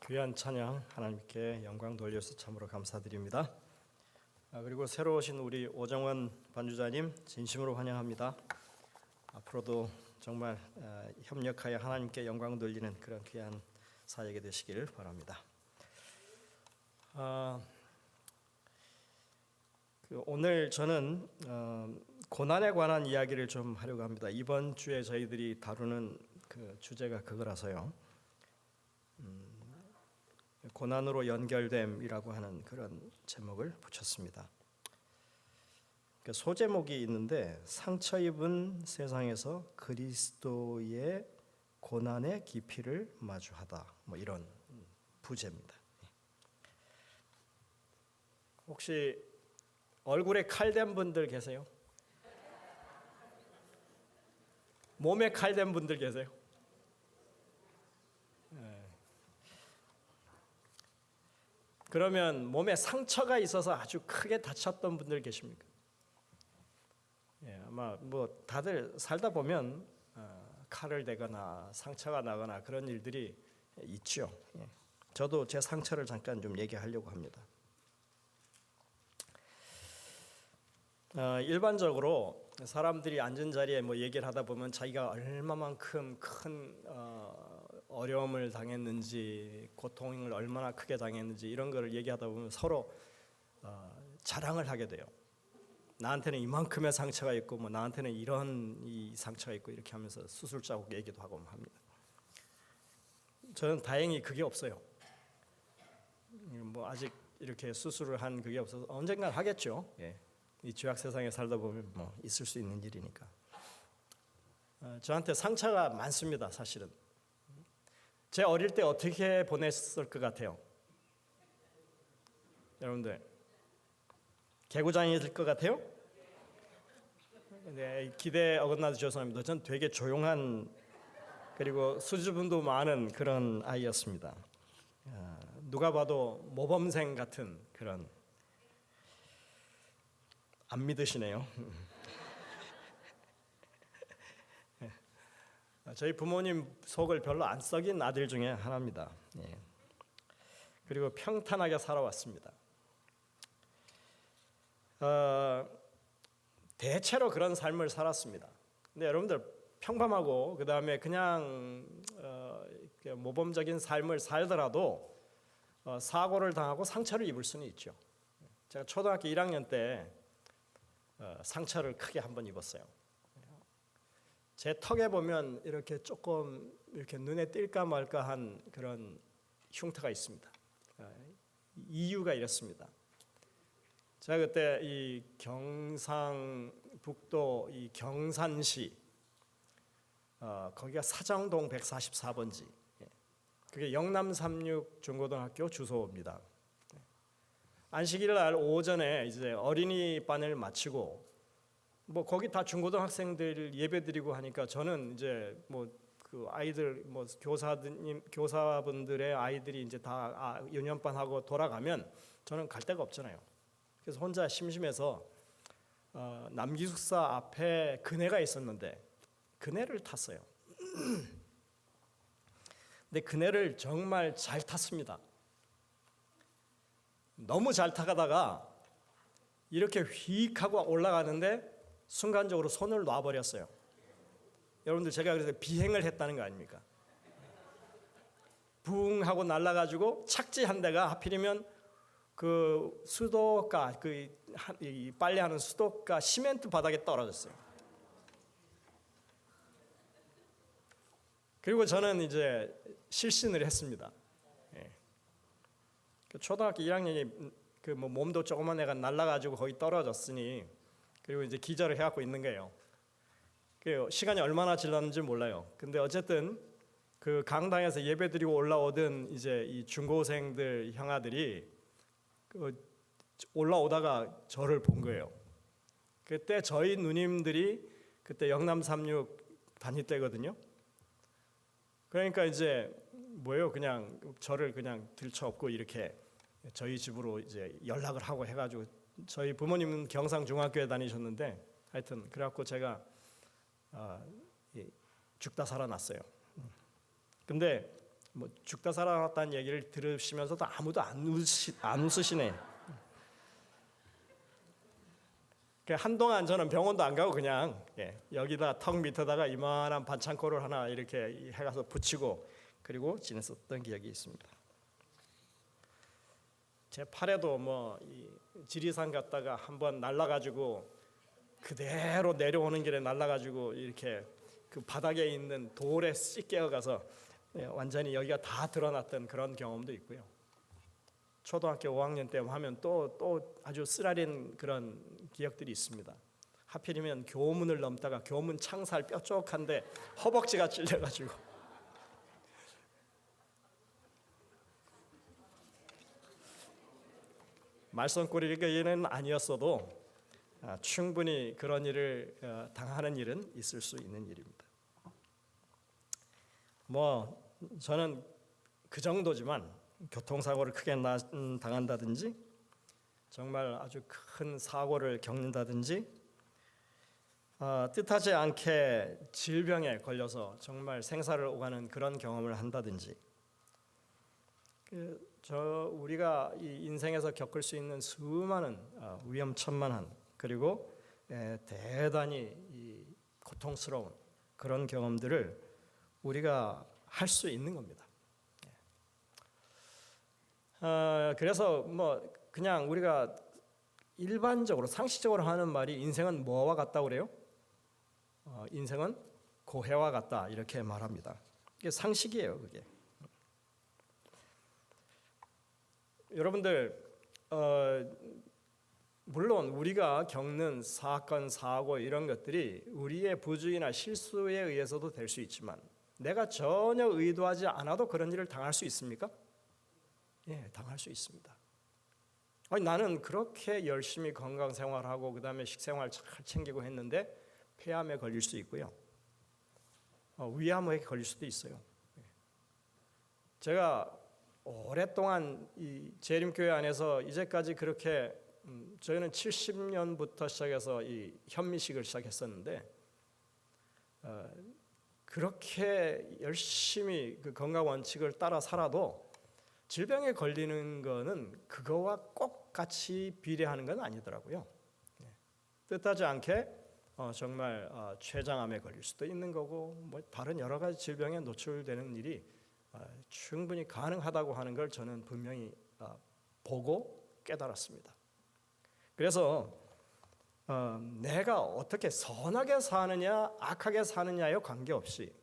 귀한 찬양 하나님께 영광 돌려서 참으로 감사드립니다. 그리고 새로 오신 우리 오정원 반주자님 진심으로 환영합니다. 앞으로도 정말 협력하여 하나님께 영광 돌리는 그런 귀한 사역이 되시길 바랍니다. 오늘 저는 고난에 관한 이야기를 좀 하려고 합니다. 이번 주에 저희들이 다루는 그 주제가 그거라서요. 고난으로 연결됨이라고 하는 그런 제목을 붙였습니다. 소제목이 있는데 상처 입은 세상에서 그리스도의 고난의 깊이를 마주하다, 뭐 이런 부제입니다. 혹시 얼굴에 칼댄 분들 계세요? 몸에 칼댄 분들 계세요? 그러면 몸에 상처가 있어서 아주 크게 다쳤던 분들 계십니까? 아마 뭐 다들 살다 보면 칼을 대거나 상처가 나거나 그런 일들이 있죠. 저도 제 상처를 잠깐 좀 얘기하려고 합니다. 일반적으로 사람들이 앉은 자리에 뭐 얘기를 하다 보면 자기가 얼마만큼 큰 어려움을 당했는지, 고통을 얼마나 크게 당했는지 이런 거를 얘기하다 보면 서로 자랑을 하게 돼요. 나한테는 이만큼의 상처가 있고, 뭐 나한테는 이런 이 상처가 있고, 이렇게 하면서 수술 자국 얘기도 하고 합니다. 저는 다행히 그게 없어요. 뭐 아직 이렇게 수술을 한 그게 없어서 언젠간 하겠죠. 이 죄악 세상에 살다 보면 뭐 있을 수 있는 일이니까. 저한테 상처가 많습니다. 사실은 제 어릴 때 어떻게 보냈을 것 같아요? 여러분들 개구장이일 것 같아요? 네, 기대 어긋나서 죄송합니다. 전 되게 조용한 그리고 수줍음도 많은 그런 아이였습니다. 누가 봐도 모범생 같은 그런. 안 믿으시네요. 저희 부모님 속을 별로 안 썩인 아들 중에 하나입니다. 그리고 평탄하게 살아왔습니다. 대체로 그런 삶을 살았습니다. 근데 여러분들 평범하고 그 다음에 그냥 모범적인 삶을 살더라도 사고를 당하고 상처를 입을 수는 있죠. 제가 초등학교 1학년 때 상처를 크게 한번 입었어요. 제 턱에 보면 이렇게 조금 이렇게 눈에 띌까 말까 한 그런 흉터가 있습니다. 이유가 이렇습니다. 제가 그때 이 경상북도 이 경산시 거기가 사정동 144번지, 그게 영남36 중고등학교 주소입니다. 안식일 날 오전에 이제 어린이반을 마치고 뭐 거기 다 중고등학생들 예배드리고 하니까 저는 이제 뭐 그 아이들 뭐 교사분들의 아이들이 이제 다 유년반하고 돌아가면 저는 갈 데가 없잖아요. 그래서 혼자 심심해서 남기숙사 앞에 그네가 있었는데 그네를 탔어요. 근데 그네를 정말 잘 탔습니다. 너무 잘 타가다가 이렇게 휙 하고 올라가는데 순간적으로 손을 놔버렸어요. 여러분들 제가 그래서 비행을 했다는 거 아닙니까? 붕 하고 날아가지고 착지한 데가 하필이면 그 수도가 그 빨래하는 수도가 시멘트 바닥에 떨어졌어요. 그리고 저는 이제 실신을 했습니다. 초등학교 1학년이 그 뭐 몸도 조그만 애가 날아가지고 거기 떨어졌으니 그리고 이제 기절을 해갖고 있는 거예요. 그 시간이 얼마나 지났는지 몰라요. 근데 어쨌든 그 강당에서 예배드리고 올라오던 이제 이 중고생들 형아들이 그 올라오다가 저를 본 거예요. 그때 저희 누님들이 그때 영남36 다닐 때거든요. 그러니까 이제 뭐예요? 그냥 저를 그냥 들쳐업고 이렇게 저희 집으로 이제 연락을 하고 해가지고 저희 부모님은 경상중학교에 다니셨는데 하여튼 그래갖고 제가 죽다 살아났어요. 근데 뭐 죽다 살아났다는 얘기를 들으시면서도 아무도 안 웃으시네. 한동안 저는 병원도 안 가고 그냥 여기다 턱 밑에다가 이만한 반창고를 하나 이렇게 해가서 붙이고 그리고 지냈었던 기억이 있습니다. 제 팔에도 뭐 지리산 갔다가 한번 날라가지고 그대로 내려오는 길에 날라가지고 이렇게 그 바닥에 있는 돌에 씩 깨어가서 완전히 여기가 다 드러났던 그런 경험도 있고요. 초등학교 5학년 때 하면 또 아주 쓰라린 그런 기억들이 있습니다. 하필이면 교문을 넘다가 교문 창살 뾰족한데 허벅지가 찔려가지고 말썽꾸리는 아니었어도 충분히 그런 일을 당하는 일은 있을 수 있는 일입니다. 뭐 저는 그 정도지만 교통사고를 크게 당한다든지 정말 아주 큰 사고를 겪는다든지 뜻하지 않게 질병에 걸려서 정말 생사를 오가는 그런 경험을 한다든지 우리가 이 인생에서 겪을 수 있는 수많은 위험천만한 그리고 대단히 고통스러운 그런 경험들을 우리가 할 수 있는 겁니다. 그래서 뭐 그냥 우리가 일반적으로 상식적으로 하는 말이 인생은 뭐와 같다고 그래요? 인생은 고해와 같다 이렇게 말합니다. 이게 상식이에요, 그게. 여러분들 물론 우리가 겪는 사건, 사고 이런 것들이 우리의 부주의나 실수에 의해서도 될 수 있지만 내가 전혀 의도하지 않아도 그런 일을 당할 수 있습니까? 예, 당할 수 있습니다. 아니, 나는 그렇게 열심히 건강 생활하고 그다음에 식생활 잘 챙기고 했는데 폐암에 걸릴 수 있고요. 위암에 걸릴 수도 있어요. 제가 오랫동안 이 재림교회 안에서 이제까지 그렇게 저희는 70년부터 시작해서 이 현미식을 시작했었는데 그렇게 열심히 그 건강 원칙을 따라 살아도 질병에 걸리는 거는 그거와 꼭 같이 비례하는 건 아니더라고요. 뜻하지 않게 정말 췌장암에 걸릴 수도 있는 거고 뭐 다른 여러 가지 질병에 노출되는 일이 충분히 가능하다고 하는 걸 저는 분명히 보고 깨달았습니다. 그래서 내가 어떻게 선하게 사느냐 악하게 사느냐에 관계없이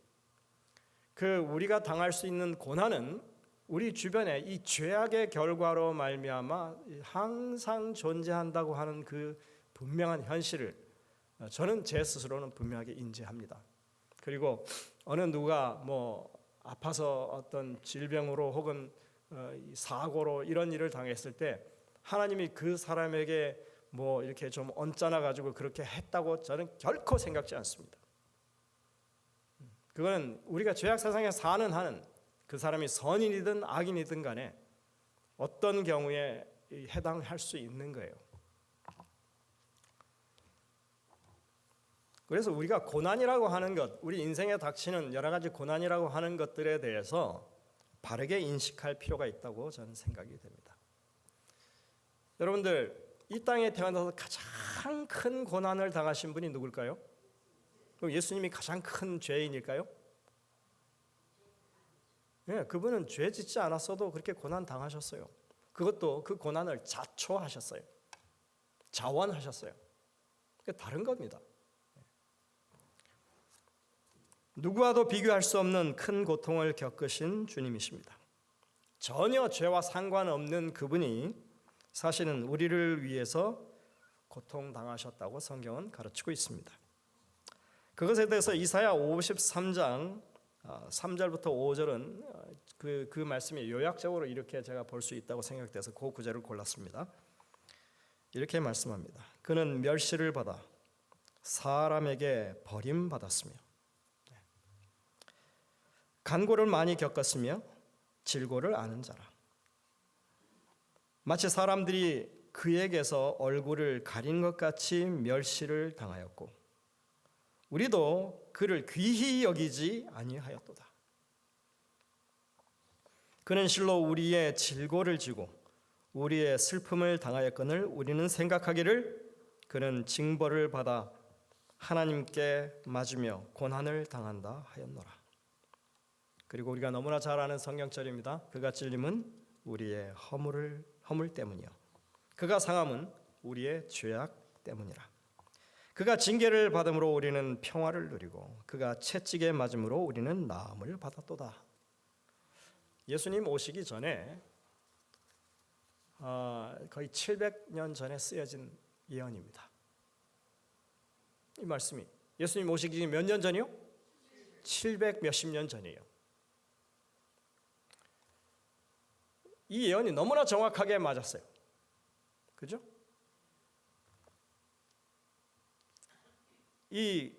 그 우리가 당할 수 있는 고난은 우리 주변에 이 죄악의 결과로 말미암아 항상 존재한다고 하는 그 분명한 현실을 저는 제 스스로는 분명하게 인지합니다. 그리고 어느 누가 뭐 아파서 어떤 질병으로 혹은 사고로 이런 일을 당했을 때 하나님이 그 사람에게 뭐 이렇게 좀 언짢아 가지고 그렇게 했다고 저는 결코 생각지 않습니다. 그거는 우리가 죄악 세상에 사는 한은 그 사람이 선인이든 악인이든 간에 어떤 경우에 해당할 수 있는 거예요. 그래서 우리가 고난이라고 하는 것, 우리 인생에 닥치는 여러 가지 고난이라고 하는 것들에 대해서 바르게 인식할 필요가 있다고 저는 생각이 됩니다. 여러분들 이 땅에 태어나서 가장 큰 고난을 당하신 분이 누굴까요? 그럼 예수님이 가장 큰 죄인일까요? 네, 그분은 죄 짓지 않았어도 그렇게 고난 당하셨어요. 그것도 그 고난을 자초하셨어요. 자원하셨어요. 그게 다른 겁니다. 누구와도 비교할 수 없는 큰 고통을 겪으신 주님이십니다. 전혀 죄와 상관없는 그분이 사실은 우리를 위해서 고통당하셨다고 성경은 가르치고 있습니다. 그것에 대해서 이사야 53장 3절부터 5절은 그 말씀이 요약적으로 이렇게 제가 볼 수 있다고 생각돼서 그 구절을 골랐습니다. 이렇게 말씀합니다. 그는 멸시를 받아 사람에게 버림받았으며 간고를 많이 겪었으며 질고를 아는 자라. 마치 사람들이 그에게서 얼굴을 가린 것 같이 멸시를 당하였고 우리도 그를 귀히 여기지 아니하였도다. 그는 실로 우리의 질고를 지고 우리의 슬픔을 당하였거늘 우리는 생각하기를 그는 징벌을 받아 하나님께 맞으며 고난을 당한다 하였노라. 그리고 우리가 너무나 잘 아는 성경절입니다. 그가 찔림은 우리의 허물 때문이요 그가 상함은 우리의 죄악 때문이라. 그가 징계를 받음으로 우리는 평화를 누리고 그가 채찍에 맞음으로 우리는 나음을 받았도다. 예수님 오시기 전에 거의 700년 전에 쓰여진 예언입니다. 이 말씀이 예수님 오시기 몇 년 전이요? 700 몇십 년 전이에요. 이 예언이 너무나 정확하게 맞았어요. 그죠? 이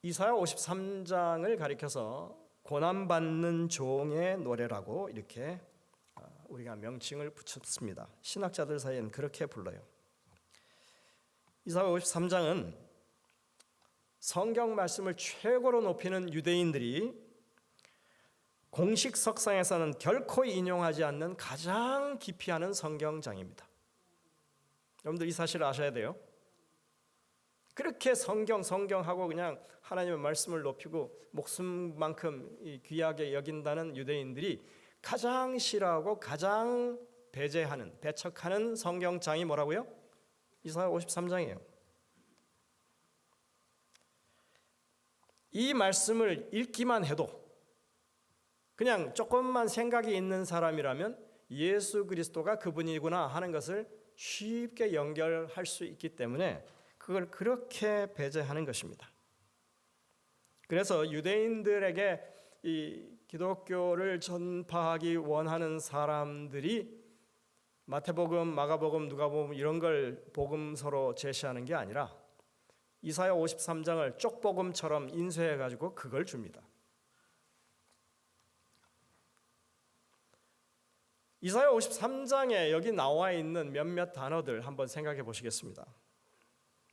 이사야 53장을 가리켜서 고난받는 종의 노래라고 이렇게 우리가 명칭을 붙였습니다. 신학자들 사이에는 그렇게 불러요. 이사야 53장은 성경 말씀을 최고로 높이는 유대인들이 공식 석상에서는 결코 인용하지 않는 가장 깊이 하는 성경장입니다. 여러분들 이 사실을 아셔야 돼요. 그렇게 성경하고 그냥 하나님의 말씀을 높이고 목숨만큼 귀하게 여긴다는 유대인들이 가장 싫어하고 가장 배척하는 성경장이 뭐라고요? 이사야 53장이에요. 이 말씀을 읽기만 해도 그냥 조금만 생각이 있는 사람이라면 예수 그리스도가 그분이구나 하는 것을 쉽게 연결할 수 있기 때문에 그걸 그렇게 배제하는 것입니다. 그래서 유대인들에게 이 기독교를 전파하기 원하는 사람들이 마태복음, 마가복음, 누가복음 이런 걸 복음서로 제시하는 게 아니라 이사야 53장을 쪽복음처럼 인쇄해 가지고 그걸 줍니다. 이사야 53장에 여기 나와 있는 몇몇 단어들 한번 생각해 보시겠습니다.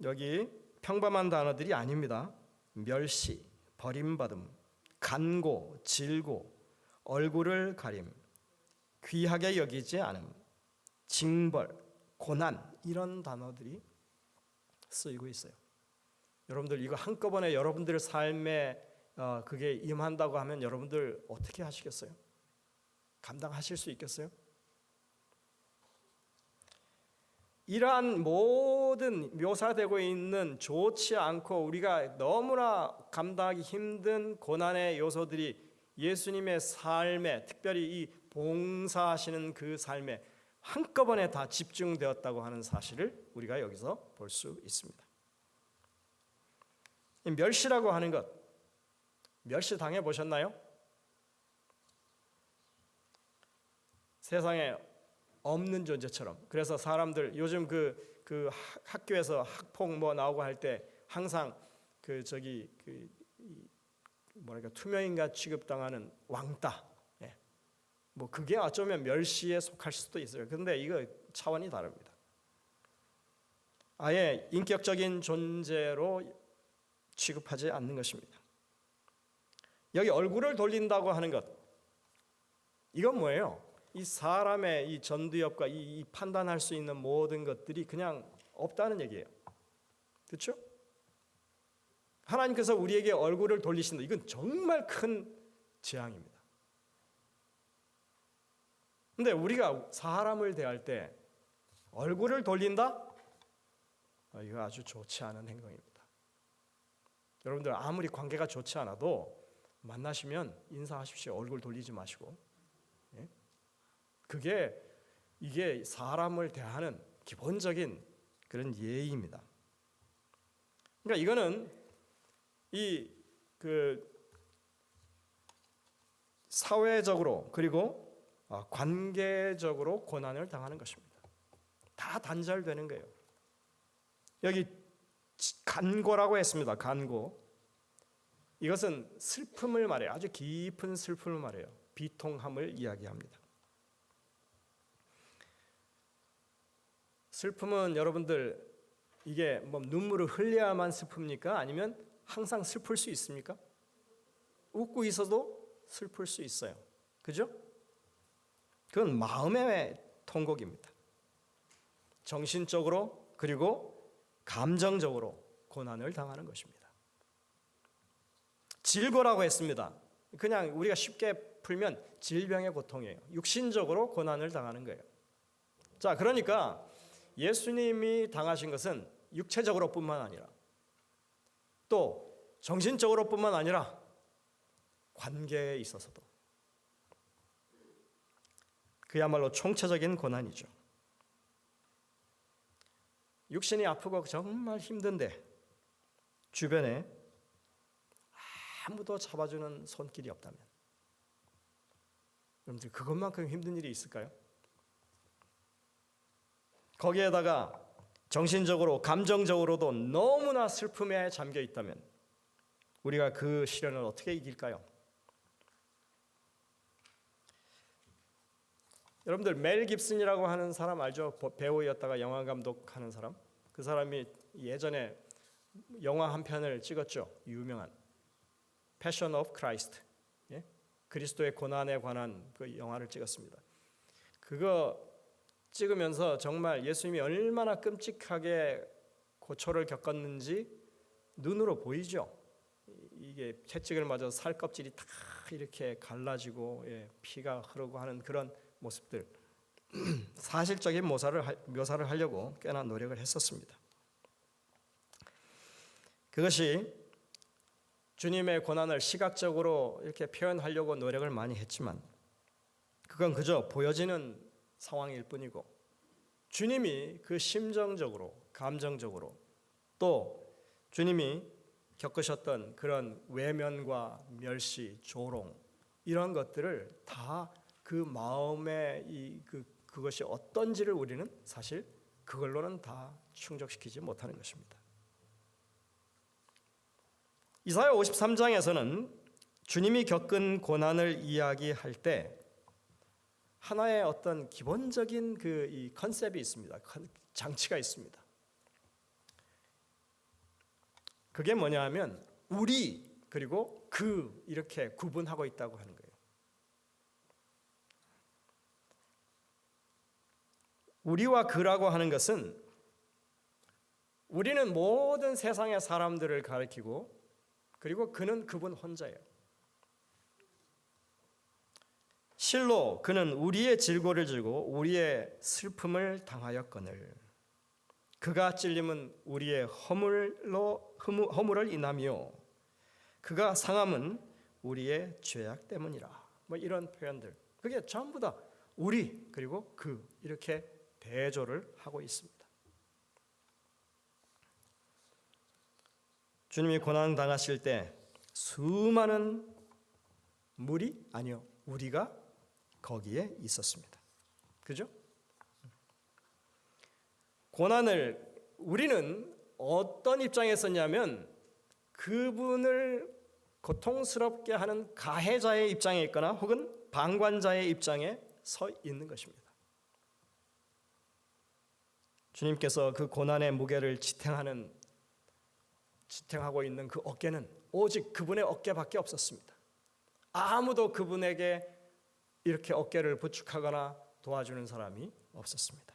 여기 평범한 단어들이 아닙니다. 멸시, 버림받음, 간고, 질고, 얼굴을 가림, 귀하게 여기지 않음, 징벌, 고난 이런 단어들이 쓰이고 있어요. 여러분들 이거 한꺼번에 여러분들 삶에 그게 임한다고 하면 여러분들 어떻게 하시겠어요? 감당하실 수 있겠어요? 이러한 모든 묘사되고 있는 좋지 않고 우리가 너무나 감당하기 힘든 고난의 요소들이 예수님의 삶에, 특별히 이 봉사하시는 그 삶에 한꺼번에 다 집중되었다고 하는 사실을 우리가 여기서 볼 수 있습니다. 이 멸시라고 하는 것, 멸시 당해 보셨나요? 세상에 없는 존재처럼. 그래서 사람들 요즘 그 학교에서 학폭 뭐 나오고 할 때 항상 투명인간 취급당하는 왕따. 예. 뭐 그게 어쩌면 멸시에 속할 수도 있어요. 그런데 이거 차원이 다릅니다. 아예 인격적인 존재로 취급하지 않는 것입니다. 여기 얼굴을 돌린다고 하는 것, 이건 뭐예요? 이 사람의 이 전두엽과 이 판단할 수 있는 모든 것들이 그냥 없다는 얘기예요. 그렇죠? 하나님께서 우리에게 얼굴을 돌리신다. 이건 정말 큰 재앙입니다. 근데 우리가 사람을 대할 때 얼굴을 돌린다? 이거 아주 좋지 않은 행동입니다. 여러분들 아무리 관계가 좋지 않아도 만나시면 인사하십시오. 얼굴 돌리지 마시고. 예? 이게 사람을 대하는 기본적인 그런 예의입니다. 그러니까 이거는 사회적으로 그리고 관계적으로 고난을 당하는 것입니다. 다 단절되는 거예요. 여기 간고라고 했습니다. 간고. 이것은 슬픔을 말해요. 아주 깊은 슬픔을 말해요. 비통함을 이야기합니다. 슬픔은 여러분들 이게 뭐 눈물을 흘려야만 슬픕니까? 아니면 항상 슬플 수 있습니까? 웃고 있어도 슬플 수 있어요. 그죠? 그건 마음의 통곡입니다. 정신적으로 그리고 감정적으로 고난을 당하는 것입니다. 질고라고 했습니다. 그냥 우리가 쉽게 풀면 질병의 고통이에요. 육신적으로 고난을 당하는 거예요. 자, 그러니까 예수님이 당하신 것은 육체적으로뿐만 아니라 또 정신적으로뿐만 아니라 관계에 있어서도 그야말로 총체적인 고난이죠. 육신이 아프고 정말 힘든데 주변에 아무도 잡아주는 손길이 없다면 여러분들 그것만큼 힘든 일이 있을까요? 거기에다가 정신적으로 감정적으로도 너무나 슬픔에 잠겨 있다면 우리가 그 시련을 어떻게 이길까요? 여러분들 멜 깁슨이라고 하는 사람 알죠? 배우였다가 영화 감독하는 사람. 그 사람이 예전에 영화 한 편을 찍었죠. 유명한 Passion of Christ, 예? 그리스도의 고난에 관한 그 영화를 찍었습니다. 그거 찍으면서 정말 예수님이 얼마나 끔찍하게 고초를 겪었는지 눈으로 보이죠. 이게 채찍을 맞아서 살 껍질이 다 이렇게 갈라지고 피가 흐르고 하는 그런 모습들, 사실적인 묘사를 하려고 꽤나 노력을 했었습니다. 그것이 주님의 고난을 시각적으로 이렇게 표현하려고 노력을 많이 했지만 그건 그저 보여지는 상황일 뿐이고 주님이 그 심정적으로 감정적으로 또 주님이 겪으셨던 그런 외면과 멸시, 조롱 이런 것들을 다 그 마음의 그것이 어떤지를 우리는 사실 그걸로는 다 충족시키지 못하는 것입니다. 이사야 53장에서는 주님이 겪은 고난을 이야기할 때 하나의 어떤 기본적인 이 컨셉이 있습니다. 장치가 있습니다. 그게 뭐냐 하면 우리 그리고 그 이렇게 구분하고 있다고 하는 거예요. 우리와 그라고 하는 것은 우리는 모든 세상의 사람들을 가리키고 그리고 그는 그분 혼자예요. 실로 그는 우리의 질고를 지고 우리의 슬픔을 당하였거늘 그가 찔림은 우리의 허물을 인하며 그가 상함은 우리의 죄악 때문이라. 뭐 이런 표현들, 그게 전부 다 우리 그리고 그 이렇게 대조를 하고 있습니다. 주님이 고난 당하실 때 수많은 무리 아니요 우리가 거기에 있었습니다. 그죠? 고난을 우리는 어떤 입장에 섰냐면 그분을 고통스럽게 하는 가해자의 입장에 있거나 혹은 방관자의 입장에 서 있는 것입니다. 주님께서 그 고난의 무게를 지탱하고 있는 그 어깨는 오직 그분의 어깨밖에 없었습니다. 아무도 그분에게 이렇게 어깨를 부축하거나 도와주는 사람이 없었습니다.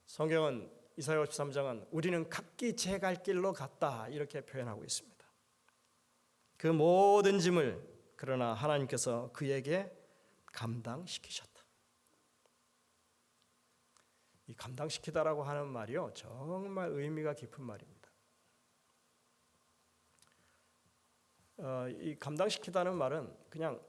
성경은 이사야 53장은 우리는 각기 제 갈 길로 갔다 이렇게 표현하고 있습니다. 그 모든 짐을 그러나 하나님께서 그에게 감당시키셨다. 이 감당시키다라고 하는 말이요 정말 의미가 깊은 말입니다. 이 감당시키다는 말은 그냥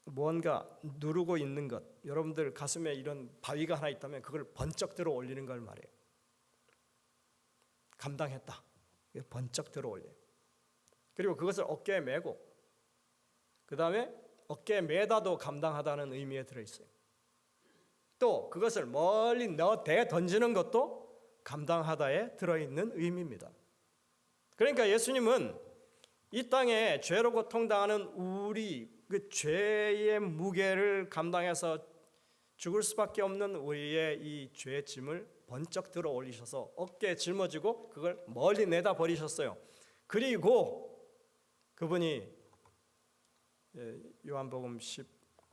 뭔가 누르고 있는 것, 여러분들 가슴에 이런 바위가 하나 있다면 그걸 번쩍 들어 올리는 걸 말해요. 감당했다. 번쩍 들어 올려요. 그리고 그것을 어깨에 메고 그 다음에 어깨에 매다도 감당하다는 의미에 들어있어요. 또 그것을 멀리 대 던지는 것도 감당하다에 들어있는 의미입니다. 그러니까 예수님은 이 땅에 죄로 고통당하는 우리 그 죄의 무게를 감당해서 죽을 수밖에 없는 우리의 이 죄의 짐을 번쩍 들어 올리셔서 어깨에 짊어지고 그걸 멀리 내다 버리셨어요. 그리고 그분이 요한복음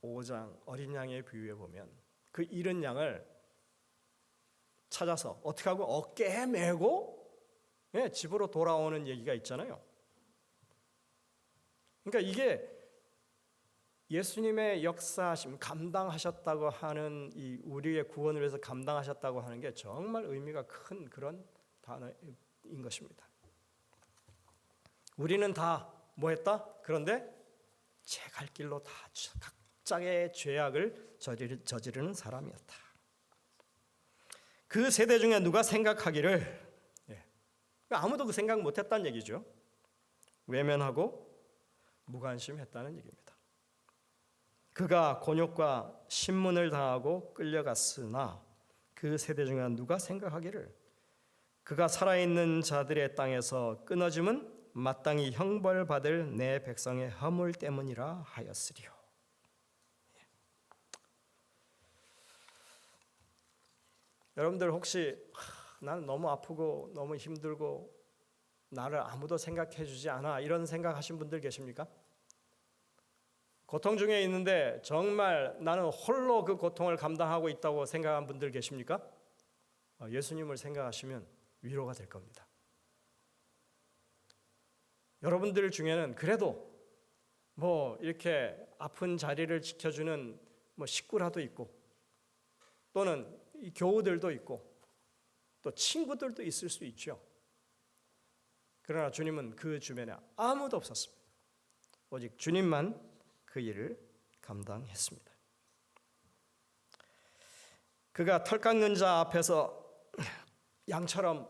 5장 어린 양의 비유에 보면 그 잃은 양을 찾아서 어떻게 하고 어깨에 메고 집으로 돌아오는 얘기가 있잖아요. 그러니까 이게 예수님의 역사하심 감당하셨다고 하는 이 우리의 구원을 위해서 감당하셨다고 하는 게 정말 의미가 큰 그런 단어인 것입니다. 우리는 다 뭐 했다? 그런데 제 갈 길로 다 각자의 죄악을 저지르는 사람이었다. 그 세대 중에 누가 생각하기를 아무도 그 생각 못했다는 얘기죠. 외면하고 무관심했다는 얘기입니다. 그가 곤욕과 신문을 당하고 끌려갔으나 그 세대 중에 누가 생각하기를 그가 살아있는 자들의 땅에서 끊어짐은 마땅히 형벌받을 내 백성의 허물 때문이라 하였으리요. 여러분들 혹시 나는 너무 아프고 너무 힘들고 나를 아무도 생각해 주지 않아 이런 생각하신 분들 계십니까? 고통 중에 있는데 정말 나는 홀로 그 고통을 감당하고 있다고 생각한 분들 계십니까? 예수님을 생각하시면 위로가 될 겁니다. 여러분들 중에는 그래도 뭐 이렇게 아픈 자리를 지켜주는 뭐 식구라도 있고 또는 교우들도 있고 또 친구들도 있을 수 있죠. 그러나 주님은 그 주변에 아무도 없었습니다. 오직 주님만 그 일을 감당했습니다. 그가 털 깎는 자 앞에서 양처럼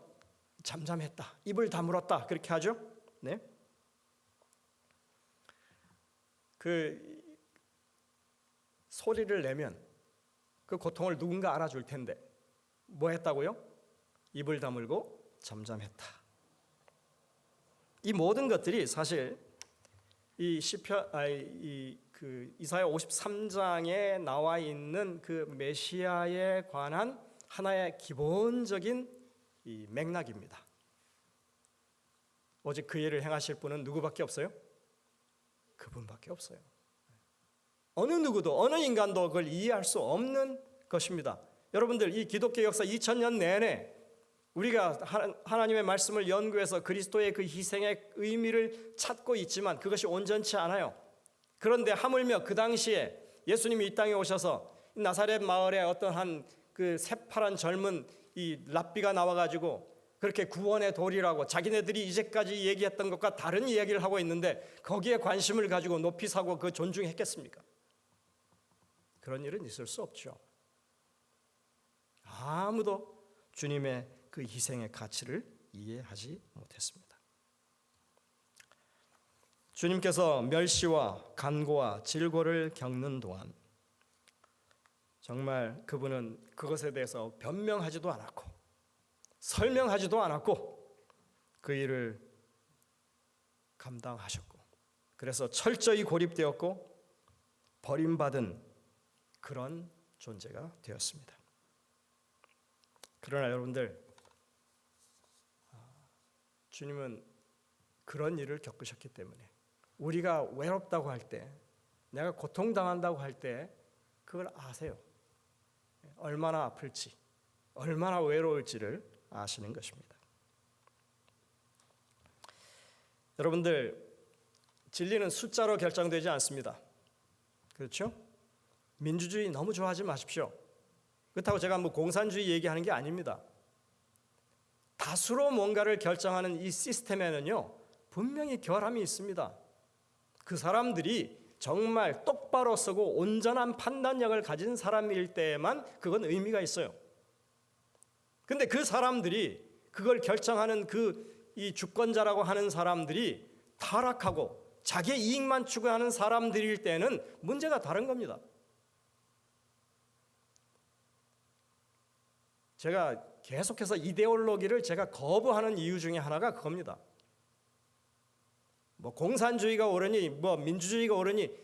잠잠했다. 입을 다물었다. 그렇게 하죠. 네. 그 소리를 내면 그 고통을 누군가 알아줄 텐데 뭐 했다고요? 입을 다물고 잠잠했다. 이 모든 것들이 사실 이 시편 이사야 53장에 나와 있는 그 메시아에 관한 하나의 기본적인 이 맥락입니다. 오직 그 일을 행하실 분은 누구밖에 없어요? 그분밖에 없어요. 어느 누구도 어느 인간도 그걸 이해할 수 없는 것입니다. 여러분들 이 기독교 역사 2000년 내내 우리가 하나님의 말씀을 연구해서 그리스도의 그 희생의 의미를 찾고 있지만 그것이 온전치 않아요. 그런데 하물며 그 당시에 예수님이 이 땅에 오셔서 나사렛 마을에 어떤 한 그 새파란 젊은 이 랍비가 나와가지고 그렇게 구원의 도리라고 자기네들이 이제까지 얘기했던 것과 다른 이야기를 하고 있는데 거기에 관심을 가지고 높이 사고 그 존중했겠습니까? 그런 일은 있을 수 없죠. 아무도 주님의 그 희생의 가치를 이해하지 못했습니다. 주님께서 멸시와 간고와 질고를 겪는 동안 정말 그분은 그것에 대해서 변명하지도 않았고 설명하지도 않았고 그 일을 감당하셨고 그래서 철저히 고립되었고 버림받은 그런 존재가 되었습니다. 그러나 여러분들 주님은 그런 일을 겪으셨기 때문에 우리가 외롭다고 할 때 내가 고통당한다고 할 때 그걸 아세요. 얼마나 아플지 얼마나 외로울지를 아시는 것입니다. 여러분들 진리는 숫자로 결정되지 않습니다. 그렇죠? 민주주의 너무 좋아하지 마십시오. 그렇다고 제가 뭐 공산주의 얘기하는 게 아닙니다. 다수로 뭔가를 결정하는 이 시스템에는요 분명히 결함이 있습니다. 그 사람들이 정말 똑바로 쓰고 온전한 판단력을 가진 사람일 때에만 그건 의미가 있어요. 근데 그 사람들이 그걸 결정하는 이 주권자라고 하는 사람들이 타락하고 자기 이익만 추구하는 사람들일 때는 문제가 다른 겁니다. 제가 계속해서 이데올로기를 제가 거부하는 이유 중에 하나가 그겁니다. 뭐 공산주의가 옳으니 뭐 민주주의가 옳으니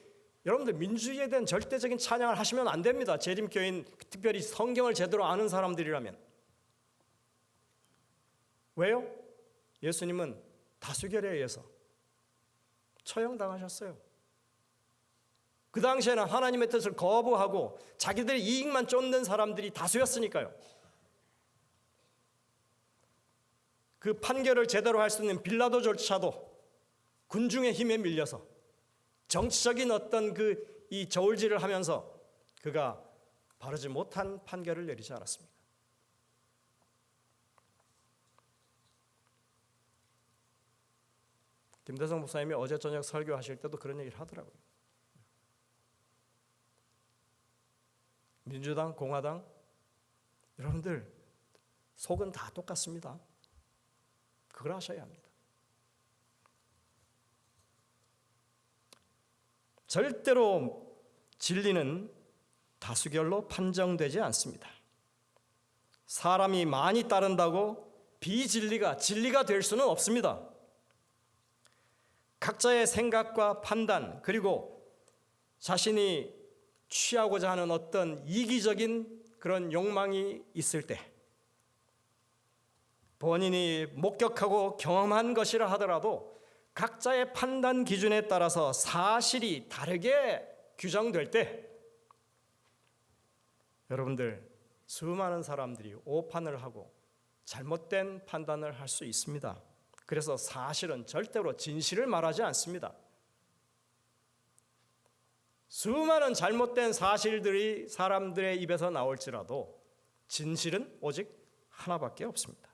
여러분들 민주주의에 대한 절대적인 찬양을 하시면 안 됩니다. 재림교인 특별히 성경을 제대로 아는 사람들이라면. 왜요? 예수님은 다수결에 의해서 처형당하셨어요. 그 당시에는 하나님의 뜻을 거부하고 자기들의 이익만 쫓는 사람들이 다수였으니까요. 그 판결을 제대로 할 수 있는 빌라도조차도 군중의 힘에 밀려서 정치적인 어떤 이 저울질을 하면서 그가 바르지 못한 판결을 내리지 않았습니다. 김대성 목사님이 어제 저녁 설교하실 때도 그런 얘기를 하더라고요. 민주당, 공화당, 여러분들 속은 다 똑같습니다. 그걸 아셔야 합니다. 절대로 진리는 다수결로 판정되지 않습니다. 사람이 많이 따른다고 비진리가 진리가 될 수는 없습니다. 각자의 생각과 판단, 그리고 자신이 취하고자 하는 어떤 이기적인 그런 욕망이 있을 때 본인이 목격하고 경험한 것이라 하더라도 각자의 판단 기준에 따라서 사실이 다르게 규정될 때 여러분들 수많은 사람들이 오판을 하고 잘못된 판단을 할 수 있습니다. 그래서 사실은 절대로 진실을 말하지 않습니다. 수많은 잘못된 사실들이 사람들의 입에서 나올지라도 진실은 오직 하나밖에 없습니다.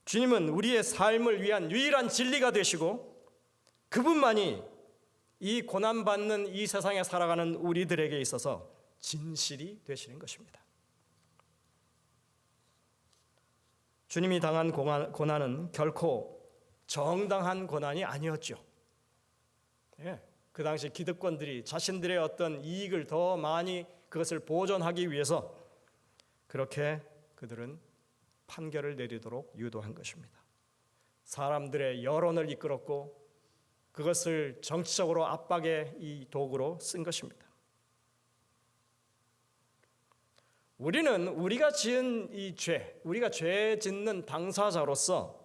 주님은 우리의 삶을 위한 유일한 진리가 되시고 그분만이 이 고난받는 이 세상에 살아가는 우리들에게 있어서 진실이 되시는 것입니다. 주님이 당한 고난은 결코 정당한 고난이 아니었죠. 그 당시 기득권들이 자신들의 어떤 이익을 더 많이 그것을 보존하기 위해서 그렇게 그들은 판결을 내리도록 유도한 것입니다. 사람들의 여론을 이끌었고 그것을 정치적으로 압박의 이 도구로 쓴 것입니다. 우리는 우리가 지은 이 죄, 우리가 죄 짓는 당사자로서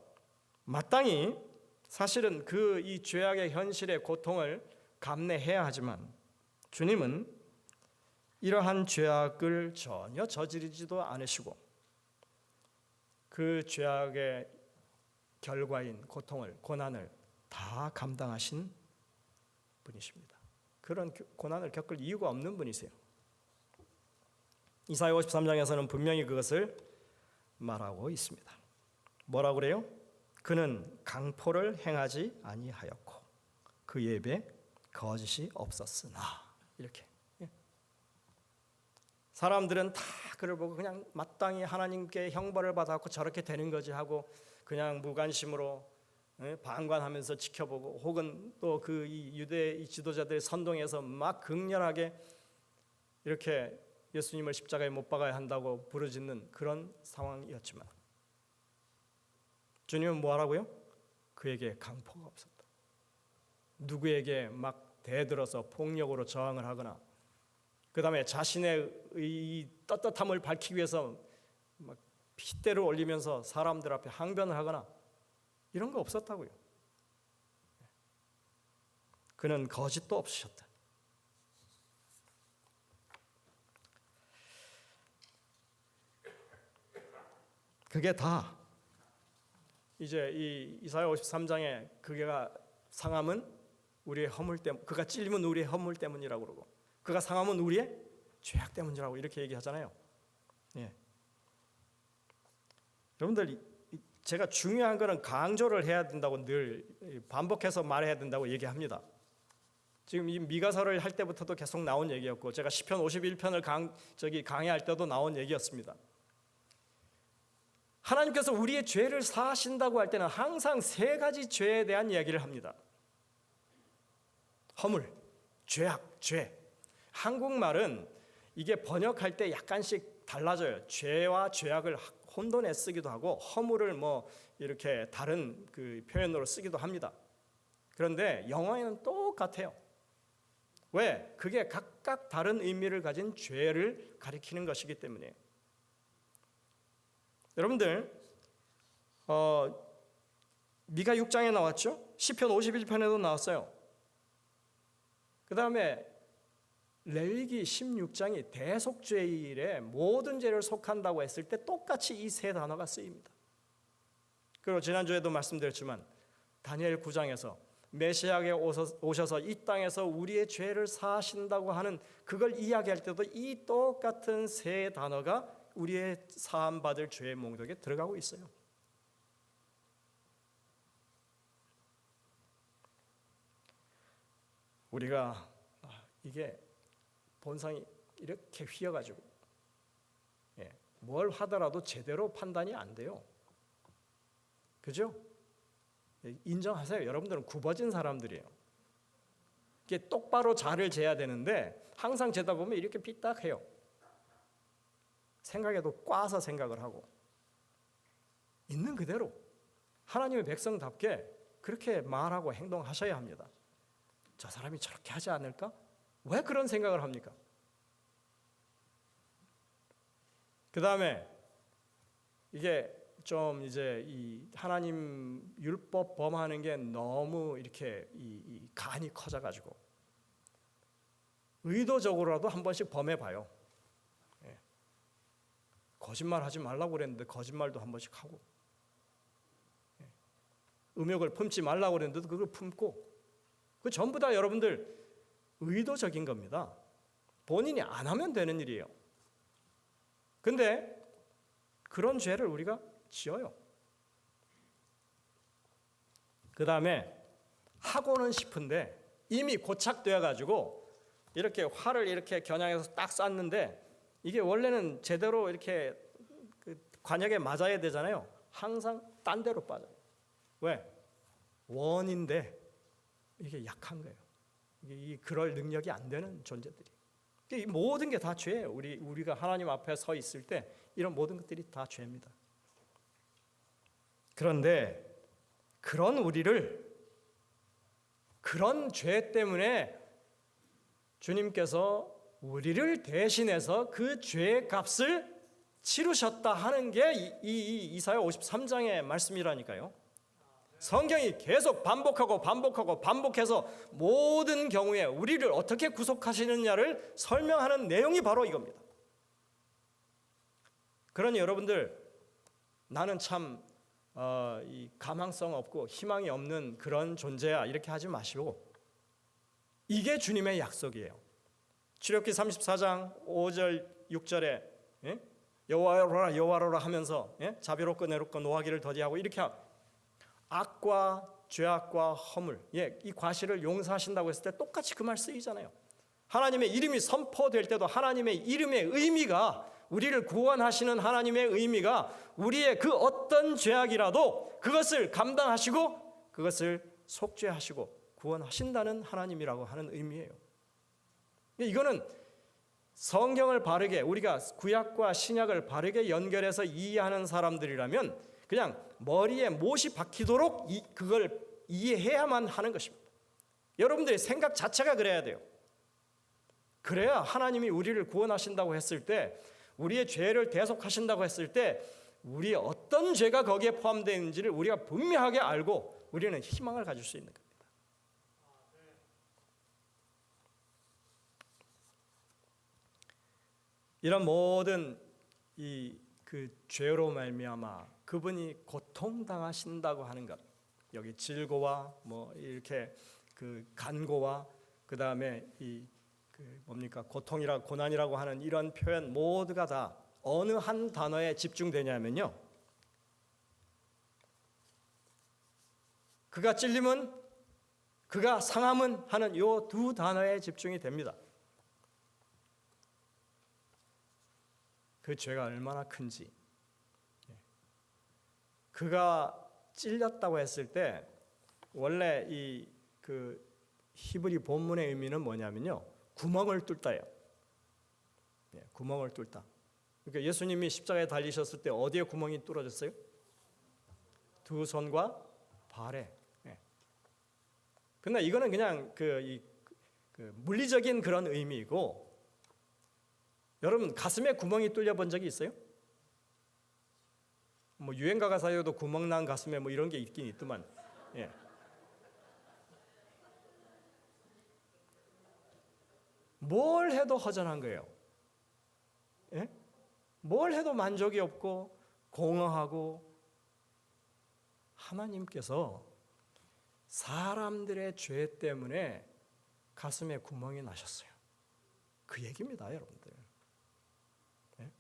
마땅히 사실은 그 이 죄악의 현실의 고통을 감내해야 하지만 주님은 이러한 죄악을 전혀 저지르지도 않으시고 그 죄악의 결과인 고통을, 고난을 다 감당하신 분이십니다. 그런 고난을 겪을 이유가 없는 분이세요. 이사야 53장에서는 분명히 그것을 말하고 있습니다. 뭐라고 그래요? 그는 강포를 행하지 아니하였고 그의 입에 거짓이 없었으나 이렇게. 사람들은 다 그를 보고 그냥 마땅히 하나님께 형벌을 받았고 저렇게 되는 거지 하고 그냥 무관심으로 방관하면서 지켜보고 혹은 또 그 유대 지도자들의 선동에서 막 극렬하게 이렇게 예수님을 십자가에 못 박아야 한다고 부르짖는 그런 상황이었지만 주님은 뭐하라고요? 그에게 강포가 없었다. 누구에게 막 대들어서 폭력으로 저항을 하거나 그 다음에 자신의 이 떳떳함을 밝히기 위해서 막 핏대를 올리면서 사람들 앞에 항변을 하거나 이런 거 없었다고요. 그는 거짓도 없으셨다. 그게 다 이제 이 이사야 53장에 그가 상함은 우리의 허물 때문, 그가 찔림은 우리의 허물 때문이라고 그러고 그가 상함은 우리의 죄악 때문이라고 이렇게 얘기하잖아요. 여러분들 제가 중요한 거는 강조를 해야 된다고 늘 반복해서 말해야 된다고 얘기합니다. 지금 이 미가서를 할 때부터도 계속 나온 얘기였고 제가 시편 51편을 강의할 때도 나온 얘기였습니다. 하나님께서 우리의 죄를 사하신다고 할 때는 항상 세 가지 죄에 대한 이야기를 합니다. 허물, 죄악, 죄. 한국말은 이게 번역할 때 약간씩 달라져요. 죄와 죄악을 혼돈해 쓰기도 하고 허물을 뭐 이렇게 다른 그 표현으로 쓰기도 합니다. 그런데 영어에는 똑같아요. 왜? 그게 각각 다른 의미를 가진 죄를 가리키는 것이기 때문이에요. 여러분들 미가 6장에 나왔죠? 시편 51편에도 나왔어요. 그 다음에 레위기 16장이 대속죄일에 모든 죄를 속한다고 했을 때 똑같이 이 세 단어가 쓰입니다. 그리고 지난주에도 말씀드렸지만 다니엘 9장에서 메시아가 오셔서 이 땅에서 우리의 죄를 사하신다고 하는 그걸 이야기할 때도 이 똑같은 세 단어가 우리의 사함받을 죄의 목록에 들어가고 있어요. 우리가 이게 본성이 이렇게 휘어가지고 뭘 하더라도 제대로 판단이 안 돼요. 그죠? 인정하세요. 여러분들은 굽어진 사람들이에요. 이게 똑바로 자를 재야 되는데 항상 재다 보면 이렇게 삐딱해요. 생각에도 꽈서 생각을 하고 있는 그대로 하나님의 백성답게 그렇게 말하고 행동하셔야 합니다. 저 사람이 저렇게 하지 않을까? 왜 그런 생각을 합니까? 그 다음에 이게 좀 이제 이 하나님 율법 범하는 게 너무 이렇게 이 간이 커져가지고 의도적으로라도 한 번씩 범해봐요. 거짓말하지 말라고 그랬는데 거짓말도 한 번씩 하고, 음욕을 품지 말라고 그랬는데도 그걸 품고, 그 전부 다 여러분들 의도적인 겁니다. 본인이 안 하면 되는 일이에요. 근데 그런 죄를 우리가 지어요. 그 다음에 하고는 싶은데 이미 고착되어 가지고 이렇게 활을 이렇게 겨냥해서 딱 쐈는데 이게 원래는 제대로 이렇게 그 관역에 맞아야 되잖아요. 항상 딴 데로 빠져요. 왜? 원인데 이게 약한 거예요. 이게 그럴 능력이 안 되는 존재들이. 이 모든 게 다 죄예요. 우리가 하나님 앞에 서 있을 때 이런 모든 것들이 다 죄입니다. 그런데 그런 우리를 그런 죄 때문에 주님께서 우리를 대신해서 그 죄의 값을 치르셨다 하는 게 이사야 53장의 말씀이라니까요. 성경이 계속 반복해서 모든 경우에 우리를 어떻게 구속하시느냐를 설명하는 내용이 바로 이겁니다. 그러니 여러분들, 나는 참 이 가망성 없고 희망이 없는 그런 존재야 이렇게 하지 마시고, 이게 주님의 약속이에요. 출애굽기 34장 5절 6절에 여호와로라 여호와로라 하면서 자비롭고 내롭고 노하기를 더디하고 이렇게 악과 죄악과 허물, 이 과실을 용서하신다고 했을 때 똑같이 그 말 쓰이잖아요. 하나님의 이름이 선포될 때도 하나님의 이름의 의미가, 우리를 구원하시는 하나님의 의미가 우리의 그 어떤 죄악이라도 그것을 감당하시고 그것을 속죄하시고 구원하신다는 하나님이라고 하는 의미예요. 이거는 성경을 바르게, 우리가 구약과 신약을 바르게 연결해서 이해하는 사람들이라면 그냥 머리에 못이 박히도록 그걸 이해해야만 하는 것입니다. 여러분들의 생각 자체가 그래야 돼요. 그래야 하나님이 우리를 구원하신다고 했을 때, 우리의 죄를 대속하신다고 했을 때 우리의 어떤 죄가 거기에 포함되어 있는지를 우리가 분명하게 알고 우리는 희망을 가질 수 있는 겁니다. 이런 모든 그 죄로 말미암아 그분이 고통당하신다고 하는 것, 여기 질고와 이렇게 그 간고와 그 다음에 고통이라 고난이라고 하는 이런 표현 모두가 다 어느 한 단어에 집중되냐면요, 그가 찔림은, 그가 상함은 하는 요 두 단어에 집중이 됩니다. 그 죄가 얼마나 큰지, 그가 찔렸다고 했을 때 원래 그 히브리 본문의 의미는 뭐냐면요, 구멍을 뚫다예요. 구멍을 뚫다. 그러니까 예수님이 십자가에 달리셨을 때 어디에 구멍이 뚫어졌어요? 두 손과 발에. 근데 이거는 그냥 그 물리적인 그런 의미이고, 여러분 가슴에 구멍이 뚫려 본 적이 있어요? 유행가가 사이에도 구멍난 가슴에 이런 게 있긴 있더만. 뭘 해도 허전한 거예요. 예? 뭘 해도 만족이 없고 공허하고, 하나님께서 사람들의 죄 때문에 가슴에 구멍이 나셨어요. 그 얘기입니다, 여러분들. 예?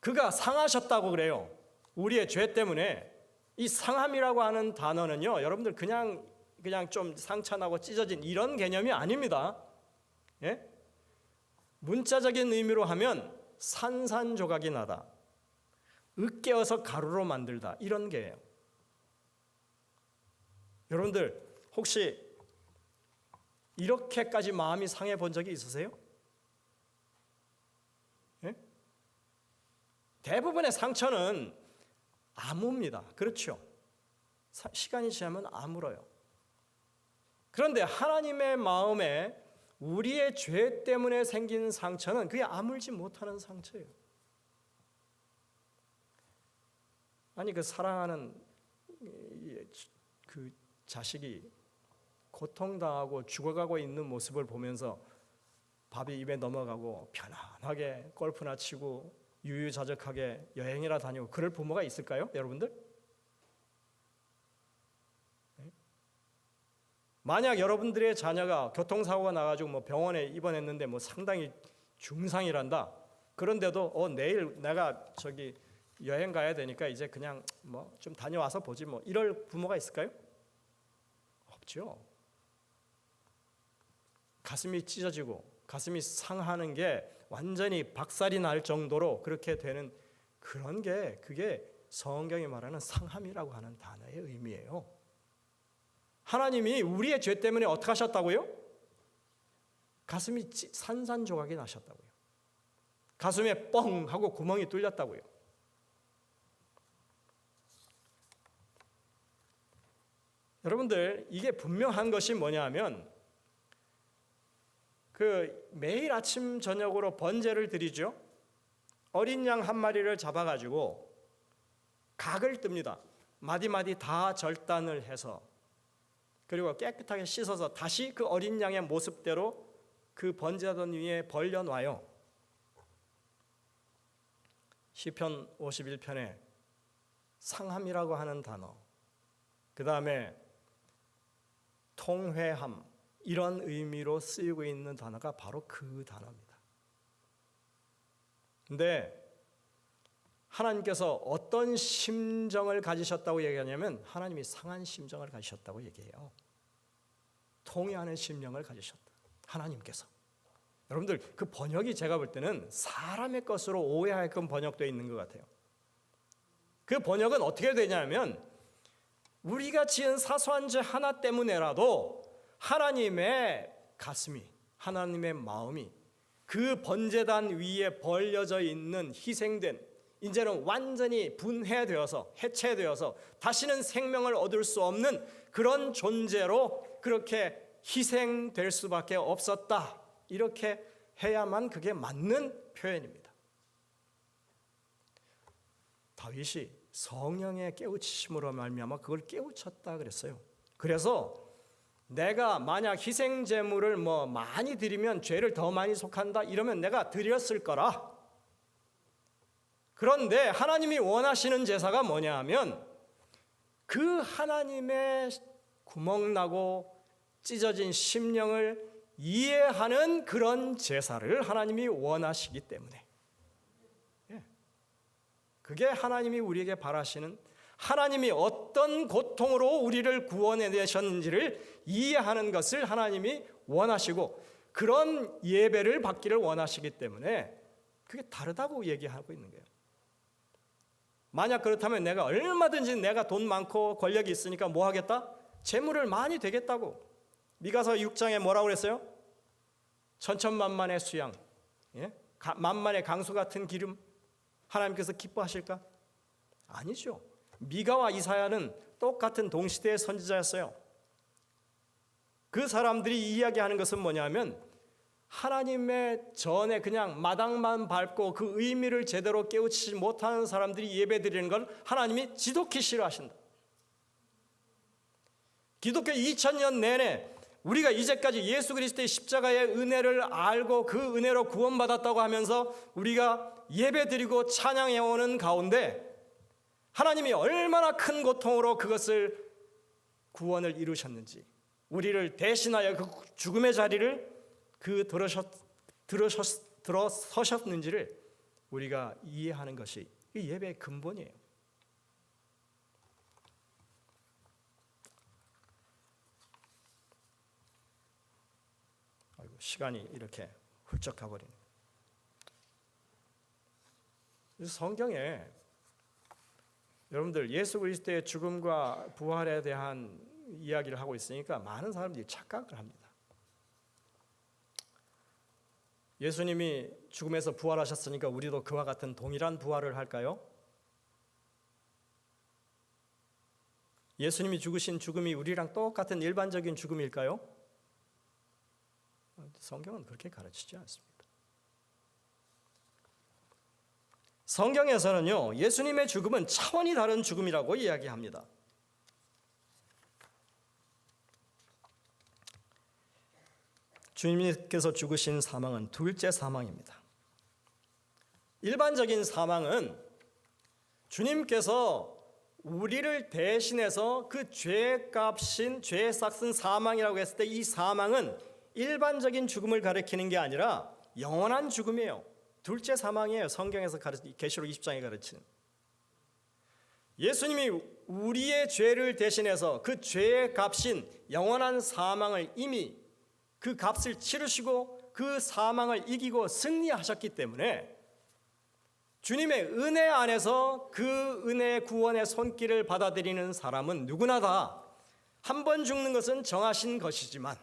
그가 상하셨다고 그래요. 우리의 죄 때문에. 이 상함이라고 하는 단어는요, 여러분들 그냥 좀 상처나고 찢어진 이런 개념이 아닙니다. 예? 문자적인 의미로 하면 산산조각이 나다, 으깨어서 가루로 만들다, 이런 게예요. 여러분들 혹시 이렇게까지 마음이 상해 본 적이 있으세요? 예? 대부분의 상처는 아무입니다. 그렇죠? 시간이 지나면 아물어요. 그런데 하나님의 마음에 우리의 죄 때문에 생긴 상처는 그게 아물지 못하는 상처예요. 아니, 그 사랑하는 그 자식이 고통당하고 죽어가고 있는 모습을 보면서 밥이 입에 넘어가고 편안하게 골프나 치고 유유자적하게 여행이나 다니고 그럴 부모가 있을까요, 여러분들? 만약 여러분들의 자녀가 교통사고가 나가지고 병원에 입원했는데 상당히 중상이란다. 그런데도 내일 내가 여행 가야 되니까 이제 그냥 좀 다녀와서 보지 이럴 부모가 있을까요? 없죠. 가슴이 찢어지고 가슴이 상하는 게 완전히 박살이 날 정도로 그렇게 되는 그런 게, 그게 성경이 말하는 상함이라고 하는 단어의 의미예요. 하나님이 우리의 죄 때문에 어떻게 하셨다고요? 가슴이 산산조각이 나셨다고요. 가슴에 뻥 하고 구멍이 뚫렸다고요. 여러분들, 이게 분명한 것이 뭐냐면 매일 아침 저녁으로 번제를 드리죠. 어린 양 한 마리를 잡아가지고 각을 뜹니다. 마디마디 다 절단을 해서, 그리고 깨끗하게 씻어서 다시 그 어린 양의 모습대로 그 번제하던 위에 벌려놔요. 시편 51편에 상함이라고 하는 단어, 그 다음에 통회함, 이런 의미로 쓰이고 있는 단어가 바로 그 단어입니다. 근데 하나님께서 어떤 심정을 가지셨다고 얘기하냐면 하나님이 상한 심정을 가지셨다고 얘기해요. 통회하는 심령을 가지셨다, 하나님께서. 여러분들, 그 번역이 제가 볼 때는 사람의 것으로 오해하게끔 번역되어 있는 것 같아요. 그 번역은 어떻게 되냐면 우리가 지은 사소한 죄 하나 때문에라도 하나님의 가슴이, 하나님의 마음이 그 번제단 위에 벌려져 있는 희생된, 이제는 완전히 분해되어서 해체되어서 다시는 생명을 얻을 수 없는 그런 존재로 그렇게 희생될 수밖에 없었다, 이렇게 해야만 그게 맞는 표현입니다. 다윗이 성령의 깨우치심으로 말미암아 그걸 깨우쳤다 그랬어요. 그래서 내가 만약 희생 제물을 많이 드리면 죄를 더 많이 속한다, 이러면 내가 드렸을 거라. 그런데 하나님이 원하시는 제사가 뭐냐 하면 그 하나님의 구멍나고 찢어진 심령을 이해하는 그런 제사를 하나님이 원하시기 때문에, 그게 하나님이 우리에게 바라시는, 하나님이 어떤 고통으로 우리를 구원해내셨는지를 이해하는 것을 하나님이 원하시고 그런 예배를 받기를 원하시기 때문에 그게 다르다고 얘기하고 있는 거예요. 만약 그렇다면 내가 얼마든지 내가 돈 많고 권력이 있으니까 뭐 하겠다? 재물을 많이 되겠다고. 미가서 6장에 뭐라고 그랬어요? 천천만만의 수양, 만만의 강수 같은 기름, 하나님께서 기뻐하실까? 아니죠. 미가와 이사야는 똑같은 동시대의 선지자였어요. 그 사람들이 이야기하는 것은 뭐냐면 하나님의 전에 그냥 마당만 밟고 그 의미를 제대로 깨우치지 못하는 사람들이 예배드리는 걸 하나님이 지독히 싫어하신다. 기독교 2000년 내내 우리가 이제까지 예수 그리스도의 십자가의 은혜를 알고 그 은혜로 구원받았다고 하면서 우리가 예배드리고 찬양해오는 가운데 하나님이 얼마나 큰 고통으로 그것을 구원을 이루셨는지, 우리를 대신하여 그 죽음의 자리를 들어서셨는지를 우리가 이해하는 것이 이 예배의 근본이에요. 시간이 이렇게 훌쩍 가버리네. 성경에 여러분들 예수 그리스도의 죽음과 부활에 대한 이야기를 하고 있으니까 많은 사람들이 착각을 합니다. 예수님이 죽음에서 부활하셨으니까 우리도 그와 같은 동일한 부활을 할까요? 예수님이 죽으신 죽음이 우리랑 똑같은 일반적인 죽음일까요? 성경은 그렇게 가르치지 않습니다. 성경에서는요, 예수님의 죽음은 차원이 다른 죽음이라고 이야기합니다. 주님께서 죽으신 사망은 둘째 사망입니다. 일반적인 사망은 주님께서 우리를 대신해서 그 죄값인 죄 싹슨 사망이라고 했을 때 이 사망은 일반적인 죽음을 가리키는 게 아니라 영원한 죽음이에요. 둘째 사망이에요. 성경에서 계시록 20장에 가르치는. 예수님이 우리의 죄를 대신해서 그 죄의 값인 영원한 사망을 이미 그 값을 치르시고 그 사망을 이기고 승리하셨기 때문에 주님의 은혜 안에서 그 은혜의 구원의 손길을 받아들이는 사람은 누구나 다 한 번 죽는 것은 정하신 것이지만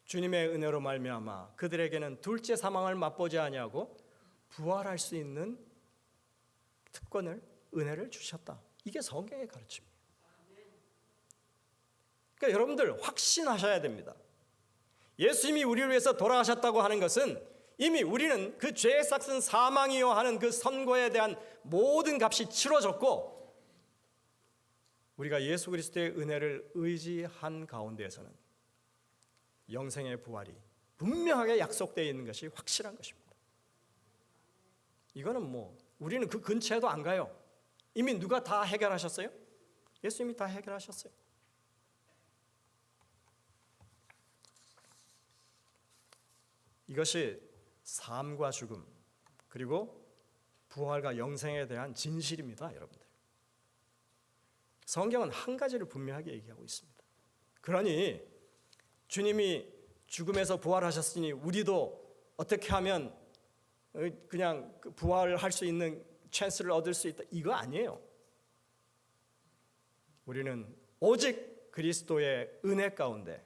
주님의 은혜로 말미암아 그들에게는 둘째 사망을 맛보지 아니하고 부활할 수 있는 특권을, 은혜를 주셨다. 이게 성경의 가르침이에요. 그러니까 여러분들 확신하셔야 됩니다. 예수님이 우리를 위해서 돌아가셨다고 하는 것은 이미 우리는 그 죄의 싹슨 사망이요 하는 그 선고에 대한 모든 값이 치러졌고, 우리가 예수 그리스도의 은혜를 의지한 가운데에서는 영생의 부활이 분명하게 약속되어 있는 것이 확실한 것입니다. 이거는 우리는 그 근처에도 안 가요. 이미 누가 다 해결하셨어요? 예수님이 다 해결하셨어요. 이것이 삶과 죽음 그리고 부활과 영생에 대한 진실입니다, 여러분들. 성경은 한 가지를 분명하게 얘기하고 있습니다. 그러니 주님이 죽음에서 부활하셨으니 우리도 어떻게 하면 그냥 부활할 수 있는 찬스를 얻을 수 있다, 이거 아니에요. 우리는 오직 그리스도의 은혜 가운데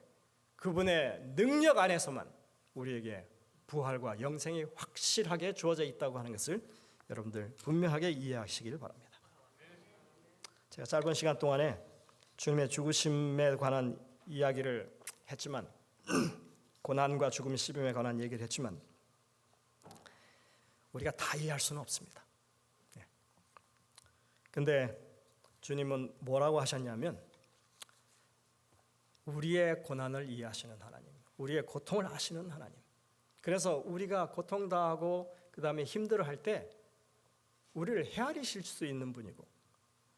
그분의 능력 안에서만 우리에게 부활과 영생이 확실하게 주어져 있다고 하는 것을 여러분들 분명하게 이해하시길 바랍니다. 제가 짧은 시간 동안에 주님의 죽으심에 관한 이야기를 했지만, 고난과 죽음, 시름에 관한 얘기를 했지만 우리가 다 이해할 수는 없습니다. 근데 주님은 뭐라고 하셨냐면 우리의 고난을 이해하시는 하나님, 우리의 고통을 아시는 하나님. 그래서 우리가 고통당하고 그 다음에 힘들어할 때 우리를 헤아리실 수 있는 분이고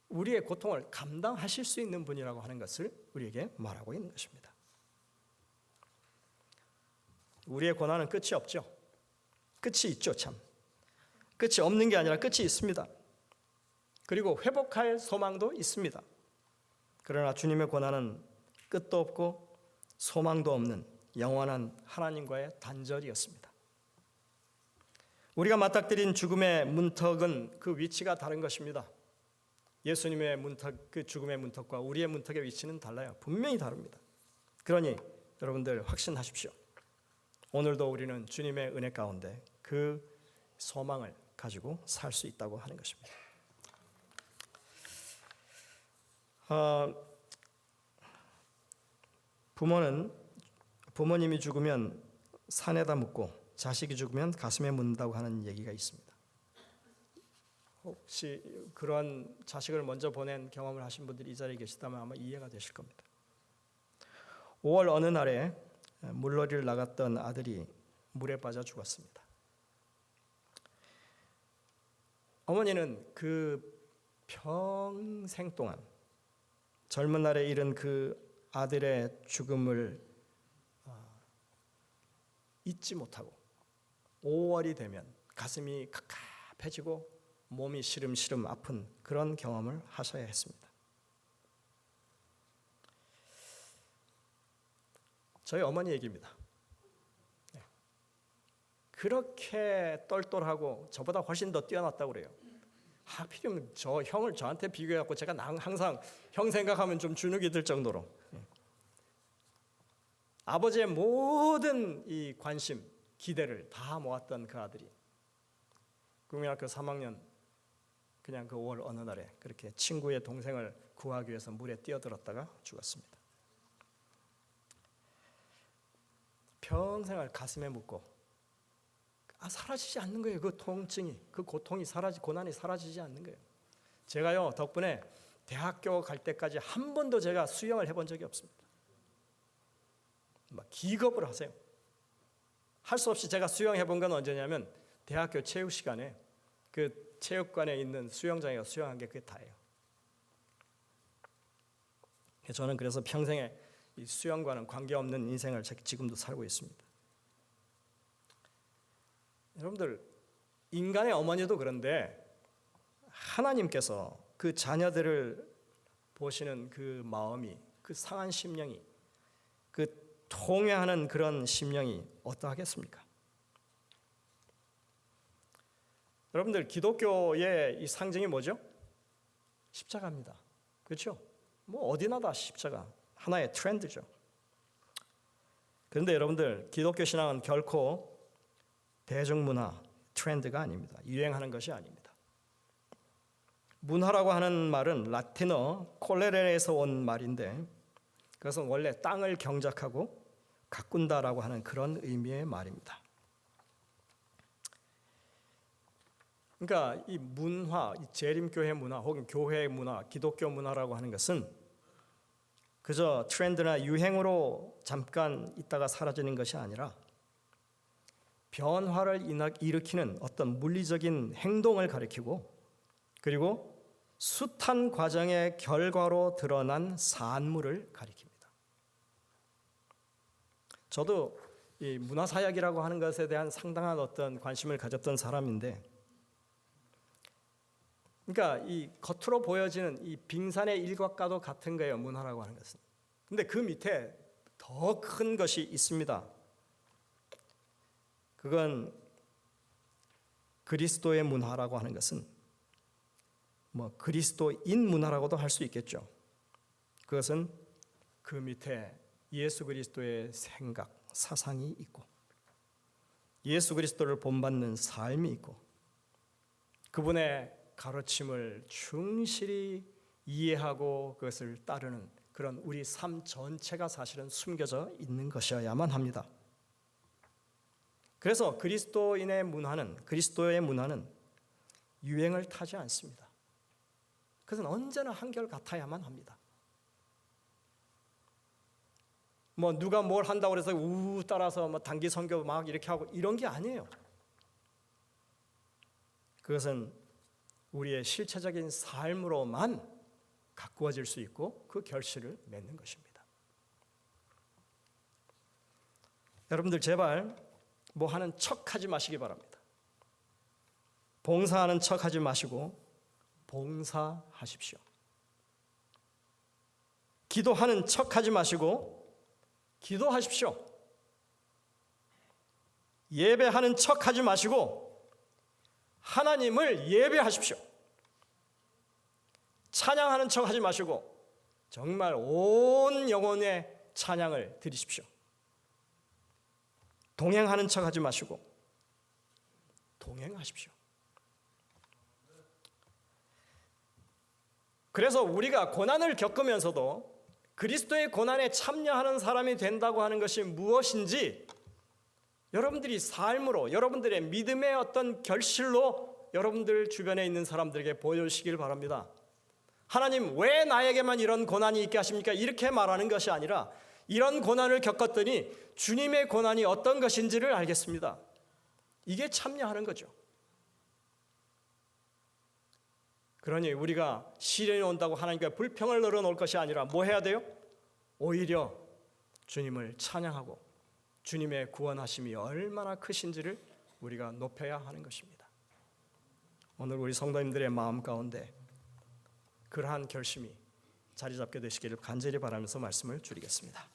우리의 고통을 감당하실 수 있는 분이라고 하는 것을 우리에게 말하고 있는 것입니다. 우리의 고난은 끝이 없죠. 끝이 있죠, 참. 끝이 없는 게 아니라 끝이 있습니다. 그리고 회복할 소망도 있습니다. 그러나 주님의 고난은 끝도 없고 소망도 없는 영원한 하나님과의 단절이었습니다. 우리가 맞닥뜨린 죽음의 문턱은 그 위치가 다른 것입니다. 예수님의 문턱, 그 죽음의 문턱과 우리의 문턱의 위치는 달라요. 분명히 다릅니다. 그러니 여러분들 확신하십시오. 오늘도 우리는 주님의 은혜 가운데 그 소망을 가지고 살 수 있다고 하는 것입니다. 부모님이 죽으면 산에다 묻고 자식이 죽으면 가슴에 묻는다고 하는 얘기가 있습니다. 혹시 그런 자식을 먼저 보낸 경험을 하신 분들이 이 자리에 계시다면 아마 이해가 되실 겁니다. 5월 어느 날에 물놀이를 나갔던 아들이 물에 빠져 죽었습니다. 어머니는 그 평생 동안 젊은 날에 잃은 그 아들의 죽음을 잊지 못하고 5월이 되면 가슴이 갑갑해지고 몸이 시름시름 아픈 그런 경험을 하셔야 했습니다. 저희 어머니 얘기입니다. 그렇게 똘똘하고 저보다 훨씬 더 뛰어났다고 그래요. 하필이면 저 형을 저한테 비교해갖고 제가 항상 형 생각하면 좀 주눅이 들 정도로 아버지의 모든 이 관심, 기대를 다 모았던 그 아들이 국민학교 3학년 그냥 그 5월 어느 날에 그렇게 친구의 동생을 구하기 위해서 물에 뛰어들었다가 죽었습니다. 평생을 가슴에 묻고 사라지지 않는 거예요. 그 통증이, 그 고통이 고난이 사라지지 않는 거예요. 제가요 덕분에 대학교 갈 때까지 한 번도 제가 수영을 해본 적이 없습니다. 막 기겁을 하세요. 할 수 없이 제가 수영해 본 건 언제냐면 대학교 체육 시간에 그 체육관에 있는 수영장에 가서 수영한 게 그게 다예요. 저는 그래서 평생에 이 수영과는 관계없는 인생을 지금도 살고 있습니다. 여러분들, 인간의 어머니도 그런데 하나님께서 그 자녀들을 보시는 그 마음이, 그 상한 심령이, 그 통회하는 그런 심령이 어떠하겠습니까? 여러분들, 기독교의 이 상징이 뭐죠? 십자가입니다. 그렇죠? 뭐 어디나 다 십자가, 하나의 트렌드죠. 그런데 여러분들, 기독교 신앙은 결코 대중문화, 트렌드가 아닙니다. 유행하는 것이 아닙니다. 문화라고 하는 말은 라틴어 콜레레에서 온 말인데 그것은 원래 땅을 경작하고 가꾼다라고 하는 그런 의미의 말입니다. 그러니까 이 문화, 이 재림교회 문화 혹은 교회 문화, 기독교 문화라고 하는 것은 그저 트렌드나 유행으로 잠깐 있다가 사라지는 것이 아니라 변화를 일으키는 어떤 물리적인 행동을 가리키고 그리고 숱한 과정의 결과로 드러난 산물을 가리킵니다. 저도 이 문화사역이라고 하는 것에 대한 상당한 어떤 관심을 가졌던 사람인데 그러니까 이 겉으로 보여지는 이 빙산의 일각과도 같은 거예요. 문화라고 하는 것은. 근데 그 밑에 더 큰 것이 있습니다. 그건 그리스도의 문화라고 하는 것은 뭐 그리스도인 문화라고도 할 수 있겠죠. 그것은 그 밑에 예수 그리스도의 생각, 사상이 있고 예수 그리스도를 본받는 삶이 있고 그분의 가르침을 충실히 이해하고 그것을 따르는 그런 우리 삶 전체가 사실은 숨겨져 있는 것이어야만 합니다. 그래서 그리스도의 문화는 유행을 타지 않습니다. 그것은 언제나 한결같아야만 합니다. 뭐 누가 뭘 한다고 해서 따라서 뭐 단기 선교 막 이렇게 하고 이런 게 아니에요. 그것은 우리의 실체적인 삶으로만 가꾸어질 수 있고 그 결실을 맺는 것입니다. 여러분들 제발 뭐 하는 척하지 마시기 바랍니다. 봉사하는 척하지 마시고 봉사하십시오. 기도하는 척하지 마시고 기도하십시오. 예배하는 척하지 마시고 하나님을 예배하십시오. 찬양하는 척하지 마시고 정말 온 영혼의 찬양을 드리십시오. 동행하는 척하지 마시고 동행하십시오. 그래서 우리가 고난을 겪으면서도 그리스도의 고난에 참여하는 사람이 된다고 하는 것이 무엇인지 여러분들이 삶으로 여러분들의 믿음의 어떤 결실로 여러분들 주변에 있는 사람들에게 보여주시길 바랍니다. 하나님 왜 나에게만 이런 고난이 있게 하십니까? 이렇게 말하는 것이 아니라 이런 고난을 겪었더니 주님의 고난이 어떤 것인지를 알겠습니다. 이게 참여하는 거죠. 그러니 우리가 시련이 온다고 하나님께 불평을 늘어놓을 것이 아니라 뭐 해야 돼요? 오히려 주님을 찬양하고 주님의 구원하심이 얼마나 크신지를 우리가 높여야 하는 것입니다. 오늘 우리 성도님들의 마음 가운데 그러한 결심이 자리 잡게 되시기를 간절히 바라면서 말씀을 줄이겠습니다.